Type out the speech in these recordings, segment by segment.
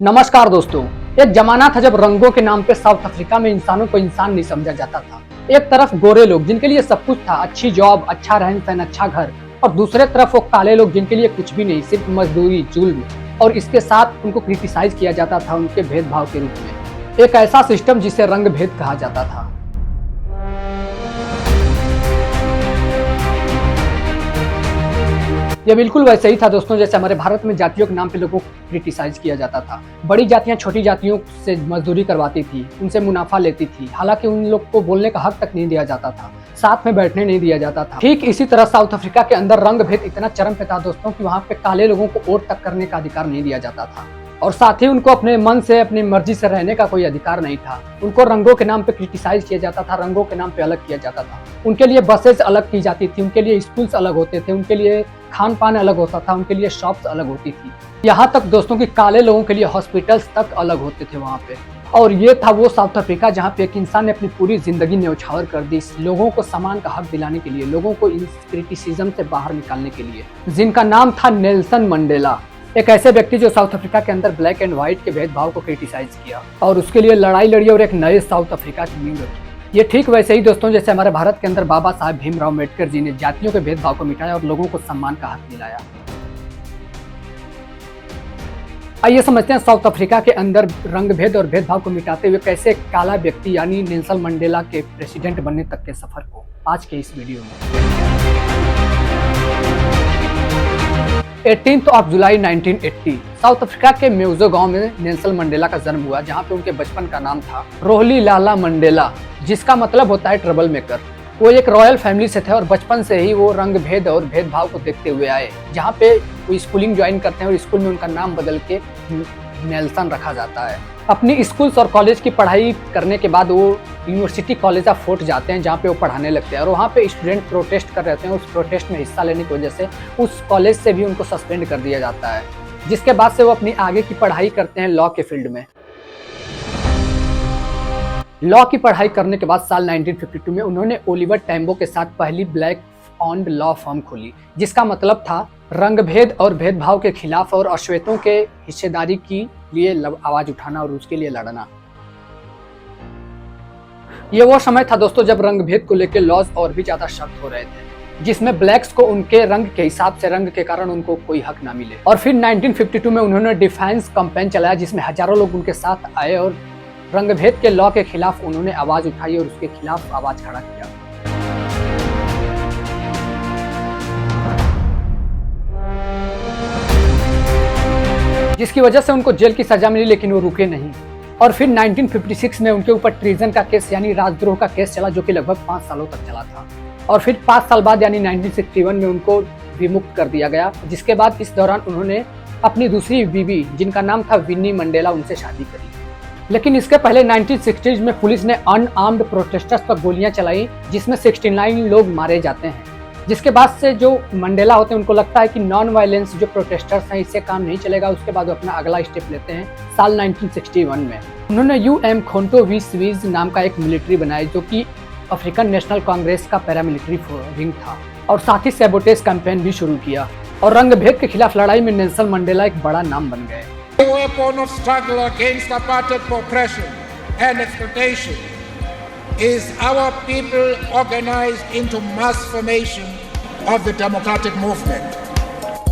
नमस्कार दोस्तों। एक जमाना था जब रंगों के नाम पे साउथ अफ्रीका में इंसानों को इंसान नहीं समझा जाता था। एक तरफ गोरे लोग जिनके लिए सब कुछ था, अच्छी जॉब, अच्छा रहन सहन, अच्छा घर, और दूसरे तरफ वो काले लोग जिनके लिए कुछ भी नहीं, सिर्फ मजदूरी, जुल्म, और इसके साथ उनको क्रिटिसाइज किया जाता था उनके भेदभाव के रूप में। एक ऐसा सिस्टम जिसे रंग भेद कहा जाता था। ये बिल्कुल वैसे ही था दोस्तों, जैसे हमारे भारत में जातियों के नाम पे लोगों को क्रिटिसाइज किया जाता था। बड़ी जातियां छोटी जातियों से मजदूरी करवाती थी, उनसे मुनाफा लेती थी, हालांकि उन लोग को बोलने का हक तक नहीं दिया जाता था, साथ में बैठने नहीं दिया जाता था। ठीक इसी तरह साउथ अफ्रीका के अंदर रंग भेद इतना चरम पे था दोस्तों कि वहाँ पे काले लोगों को वोट तक करने का अधिकार नहीं दिया जाता था, और साथ ही उनको अपने मन से, अपनी मर्जी से रहने का कोई अधिकार नहीं था। उनको रंगों के नाम पे क्रिटिसाइज किया जाता था, रंगों के नाम पे अलग किया जाता था। उनके लिए बसेस अलग की जाती थी, उनके लिए स्कूल्स अलग होते थे, उनके लिए खान पान अलग होता था, उनके लिए शॉप्स अलग होती थी। यहाँ तक दोस्तों कि काले लोगों के लिए हॉस्पिटल्स तक अलग होते थे वहाँ पे। और ये था वो साउथ अफ्रीका जहाँ पे एक इंसान ने अपनी पूरी जिंदगी न्यौछावर कर दी लोगों को समान का हक दिलाने के लिए, लोगों को इस क्रिटिसिज्म से बाहर निकालने के लिए, जिनका नाम था नेल्सन मंडेला। एक ऐसे व्यक्ति जो साउथ अफ्रीका के अंदर ब्लैक एंड व्हाइट के भेदभाव को क्रिटिसाइज किया और उसके लिए लड़ाई लड़ी और एक नए साउथ अफ्रीका की नींव रखी। ये ठीक वैसे ही दोस्तों जैसे हमारे भारत के अंदर बाबा साहब भीमराव अम्बेडकर जी ने जातियों के भेदभाव को मिटाया और लोगों को सम्मान का हक दिलाया। आइए समझते हैं साउथ अफ्रीका के अंदर रंग भेद और भेदभाव को मिटाते हुए कैसे काला व्यक्ति यानी नेल्सन मंडेला के प्रेसिडेंट बनने तक के सफर को आज के इस वीडियो में। 18 जुलाई 1980 साउथ अफ्रीका के म्यूजो गांव में नेल्सन मंडेला का जन्म हुआ, जहां पे उनके बचपन का नाम था रोहली लाला मंडेला, जिसका मतलब होता है ट्रबल मेकर। वो एक रॉयल फैमिली से थे और बचपन से ही वो रंग भेद और भेदभाव को देखते हुए आए। जहाँ पे वो स्कूलिंग ज्वाइन करते हैं और स्कूल में उनका नाम बदल के नेल्सन रखा जाता है। अपनी स्कूल्स और कॉलेज की पढ़ाई करने के बाद वो यूनिवर्सिटी कॉलेज ऑफ फोर्ट जाते हैं, जहाँ पे वो पढ़ाने लगते हैं, और वहाँ पे स्टूडेंट प्रोटेस्ट कर रहे हैं। उस प्रोटेस्ट में हिस्सा लेने की वजह से उस कॉलेज से भी उनको सस्पेंड कर दिया जाता है, जिसके बाद से वो अपनी आगे की पढ़ाई करते हैं लॉ के फील्ड में। लॉ की पढ़ाई करने के बाद साल 1952 में उन्होंने ओलिवर टैम्बो के साथ पहली ब्लैक ऑन्ड लॉ फर्म खोली, जिसका मतलब था रंग भेद और भेदभाव के खिलाफ और अश्वेतों के हिस्सेदारी के लिए आवाज उठाना और उसके लिए लड़ना। ये वो समय था दोस्तों जब रंग भेद को लेकर लॉज और भी ज्यादा सख्त हो रहे थे, जिसमें ब्लैक्स को उनके रंग के हिसाब से, रंग के कारण उनको कोई हक ना मिले। और फिर 1952 में उन्होंने डिफेंस कैंपेन चलाया, जिसमें हजारों लोग उनके साथ आए और रंग भेद के लॉ के खिलाफ उन्होंने आवाज उठाई और उसके खिलाफ आवाज खड़ा किया। जिसकी वजह से उनको जेल की सजा मिली, लेकिन वो रुके नहीं। और फिर 1956 में उनके ऊपर ट्रीजन का केस यानी राजद्रोह का केस चला, जो कि लगभग 5 सालों तक चला था। और फिर 5 साल बाद यानी 1961 में उनको विमुक्त कर दिया गया, जिसके बाद इस दौरान उन्होंने अपनी दूसरी बीवी, जिनका नाम था विनी मंडेला, उनसे शादी करी। लेकिन इसके पहले 1960s में पुलिस ने अनआर्म्ड प्रोटेस्टर्स पर गोलियां चलाई, जिसमें 69 लोग मारे जाते हैं। जिसके बाद से जो मंडेला होते हैं उनको लगता है कि नॉन वायलेंस जो प्रोटेस्टर्स हैं इससे काम नहीं चलेगा। उसके बाद वो अपना अगला स्टेप लेते हैं साल 1961 में। उन्होंने यूएम खोंटो वी स्वीज नाम का एक मिलिट्री बनाया, जो कि अफ्रीकन नेशनल कांग्रेस का पैरामिलिट्री विंग था, और साथ ही सैबोटेज कैंपेन भी शुरू किया। और रंग भेद के खिलाफ लड़ाई में नेल्सन मंडेला एक बड़ा नाम बन गए। The weapon of struggle against apartheid oppression and exploitation is our people organized into mass formation of the democratic movement.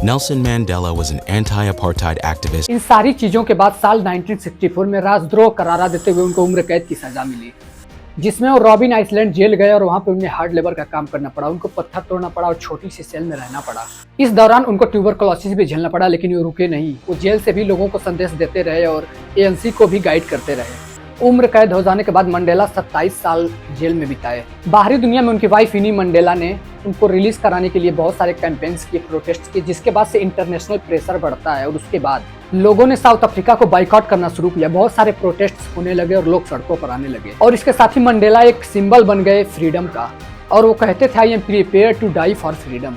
Nelson Mandela was an anti-apartheid activist. इन सारी चीजों के बाद साल 1964 में राजद्रोह करारा देते हुए उनको उम्र कैद की सजा मिली, जिसमें वो रॉबिन आइसलैंड जेल गए और वहां पे उन्हें हार्ड लेबर का काम करना पड़ा। उनको पत्थर तोड़ना पड़ा और छोटी सी सेल में रहना पड़ा। इस दौरान उनको ट्यूबरकुलोसिस भी झेलना पड़ा, लेकिन वो रुके नहीं। वो जेल से भी लोगों को संदेश देते रहे और एएनसी को भी गाइड करते रहे। उम्र कैद हो जाने के बाद मंडेला 27 साल जेल में बिताए। बाहरी दुनिया में उनकी वाइफ विनी मंडेला ने उनको रिलीज कराने के लिए बहुत सारे कैंपेन्स किए, प्रोटेस्ट किए, जिसके बाद से इंटरनेशनल प्रेशर बढ़ता है और उसके बाद लोगों ने साउथ अफ्रीका को बाइकआउट करना शुरू किया। बहुत सारे प्रोटेस्ट होने लगे और लोग सड़कों पर आने लगे, और इसके साथ ही मंडेला एक सिंबल बन गए फ्रीडम का, और वो कहते थे I am prepared to die for freedom.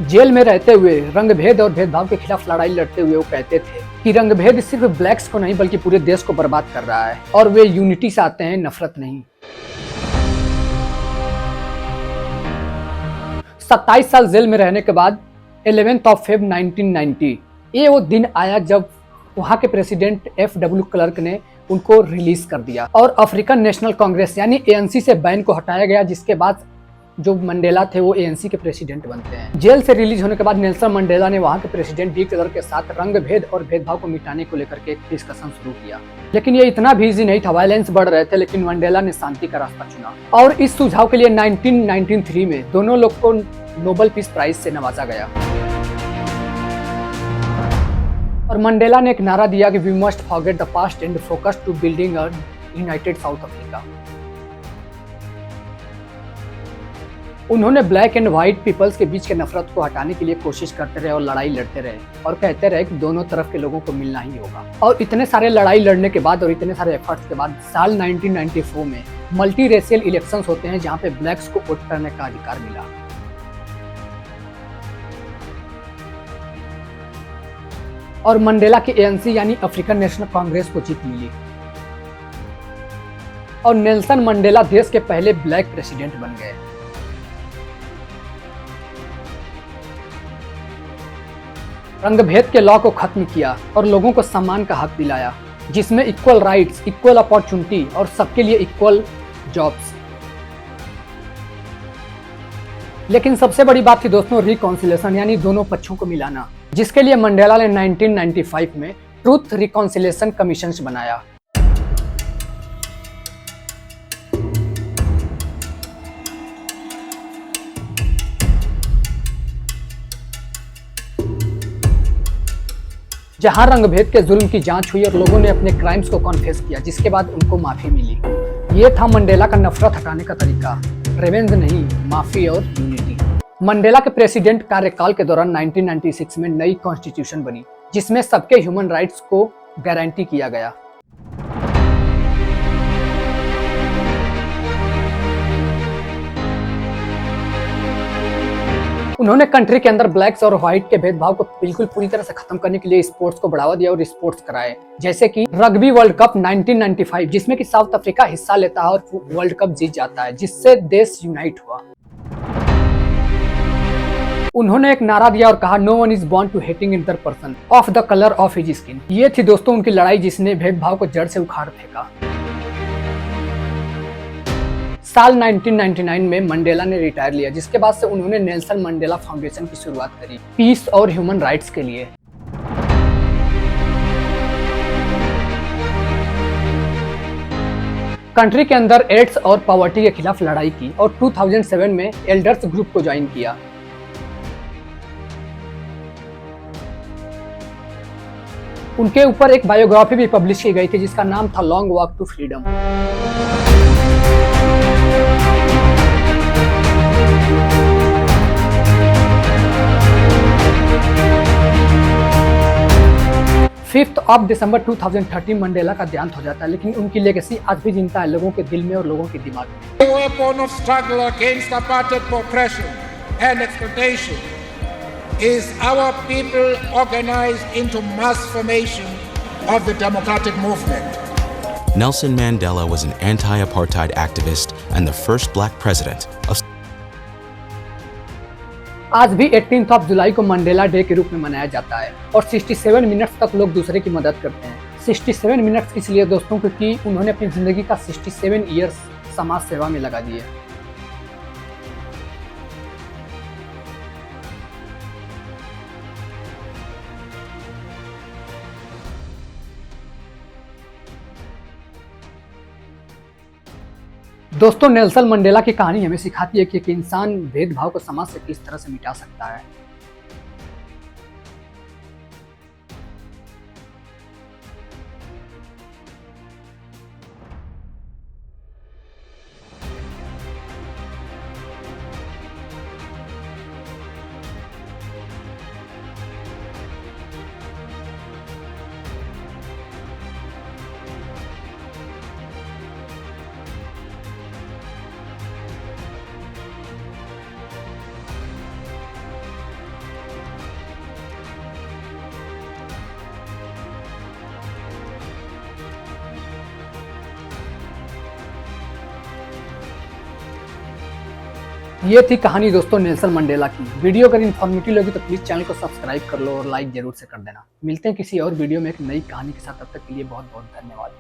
Jail में रहते हुए रंग भेद और भेदभाव के खिलाफ लड़ाई लड़ते हुए वो कहते थे कि रंग भेद सिर्फ ब्लैक्स को नहीं बल्कि पूरे देश को बर्बाद कर रहा है, और वे यूनिटी से आते हैं, नफरत नहीं। 27 साल जेल में रहने के बाद 11 February 1990 ये वो दिन आया जब वहाँ के प्रेसिडेंट FW क्लर्क ने उनको रिलीज कर दिया और अफ्रीकन नेशनल कांग्रेस यानी ANC से बैन को हटाया गया, जिसके बाद जो मंडेला थे वो ANC के प्रेसिडेंट बनते हैं। जेल से रिलीज होने के बाद नेल्सन मंडेला ने वहाँ के प्रेसिडेंट डी क्लर्क के साथ रंग भेद और भेदभाव को मिटाने को लेकर के एक डिस्कशन शुरू किया, लेकिन ये इतना भी इजी नहीं था। वायलेंस बढ़ रहे थे, लेकिन मंडेला ने शांति का रास्ता चुना और इस सुझाव के लिए 1993 में दोनों लोग को नोबेल पीस प्राइज से नवाजा गया। और मंडेला ने एक नारा दिया कि we must forget the past and focus to building a united South Africa. उन्होंने ब्लैक एंड व्हाइट पीपल्स के बीच के नफरत को हटाने के लिए कोशिश करते रहे और लड़ाई लड़ते रहे और कहते रहे कि दोनों तरफ के लोगों को मिलना ही होगा। और इतने सारे लड़ाई लड़ने के बाद और इतने सारे एफर्ट्स के बाद साल 1994 में मल्टी रेशियल इलेक्शंस होते हैं, जहां पे ब्लैक्स को वोट करने का अधिकार मिला। और मंडेला की ANC यानी अफ्रीकन नेशनल कांग्रेस को जीत मिली और नेल्सन मंडेला देश के पहले ब्लैक प्रेसिडेंट बन गए। रंगभेद के लॉ को खत्म किया और लोगों को सम्मान का हक दिलाया, जिसमें इक्वल राइट्स, इक्वल अपॉर्चुनिटी और सबके लिए इक्वल जॉब्स। लेकिन सबसे बड़ी बात थी दोस्तों रिकॉन्सिलेशन यानी दोनों पक्षों को मिलाना, जिसके लिए मंडेला ने 1995 में ट्रूथ रिकॉन्सिलेशन कमीशन बनाया। जहां रंगभेद के जुल्म की जांच हुई और लोगों ने अपने क्राइम्स को कॉन्फेस किया, जिसके बाद उनको माफी मिली। ये था मंडेला का नफरत हटाने का तरीका, रिवेंज नहीं, माफी और यूनिटी। मंडेला के प्रेसिडेंट कार्यकाल के दौरान 1996 में नई कॉन्स्टिट्यूशन बनी, जिसमें सबके ह्यूमन राइट्स को गारंटी किया गया। उन्होंने कंट्री के अंदर ब्लैक्स और व्हाइट के भेदभाव को बिल्कुल पूरी तरह से खत्म करने के लिए स्पोर्ट्स को बढ़ावा दिया और स्पोर्ट्स कराए, जैसे कि रग्बी वर्ल्ड कप 1995, जिसमें कि साउथ अफ्रीका हिस्सा लेता है और वर्ल्ड कप जीत जाता है, जिससे देश यूनाइट हुआ। उन्होंने एक नारा दिया और कहा, no one is born to hating another person of the colour of his skin. ये थी दोस्तों उनकी लड़ाई, जिसने भेदभाव को जड़ से उखाड़ फेंका। साल 1999 में मंडेला ने रिटायर लिया, जिसके बाद से उन्होंने नेल्सन मंडेला फाउंडेशन की शुरुआत करी पीस और ह्यूमन राइट्स के लिए। कंट्री के अंदर एड्स और पॉवर्टी के खिलाफ लड़ाई की और 2007 में एल्डर्स ग्रुप को ज्वाइन किया। उनके ऊपर एक बायोग्राफी भी पब्लिश की गई थी, जिसका नाम था long walk to freedom. Fifth of December 2013 Mandela का देहांत हो जाता है, लेकिन उनकी लेगेसी आज भी जिंदा है लोगों के दिल में और लोगों के दिमाग में। The weapon of struggle against apartheid oppression and exploitation is our people organized into mass formation of the democratic movement. Nelson Mandela was an anti-apartheid activist and the first black president of आज भी 18 जुलाई को Mandela day के रूप में मनाया जाता है और 67 मिनट्स तक लोग दूसरे की मदद करते हैं। 67 मिनट्स इसलिए दोस्तों क्योंकि उन्होंने अपनी जिंदगी का 67 ईयर्स समाज सेवा में लगा दिए। दोस्तों नेल्सन मंडेला की कहानी हमें सिखाती है कि एक इंसान भेदभाव को समाज से किस तरह से मिटा सकता है। ये थी कहानी दोस्तों नेल्सन मंडेला की। वीडियो अगर इन्फॉर्मेटिव लगी तो प्लीज़ चैनल को सब्सक्राइब कर लो और लाइक जरूर से कर देना। मिलते हैं किसी और वीडियो में एक नई कहानी के साथ, तब तक के लिए बहुत बहुत धन्यवाद।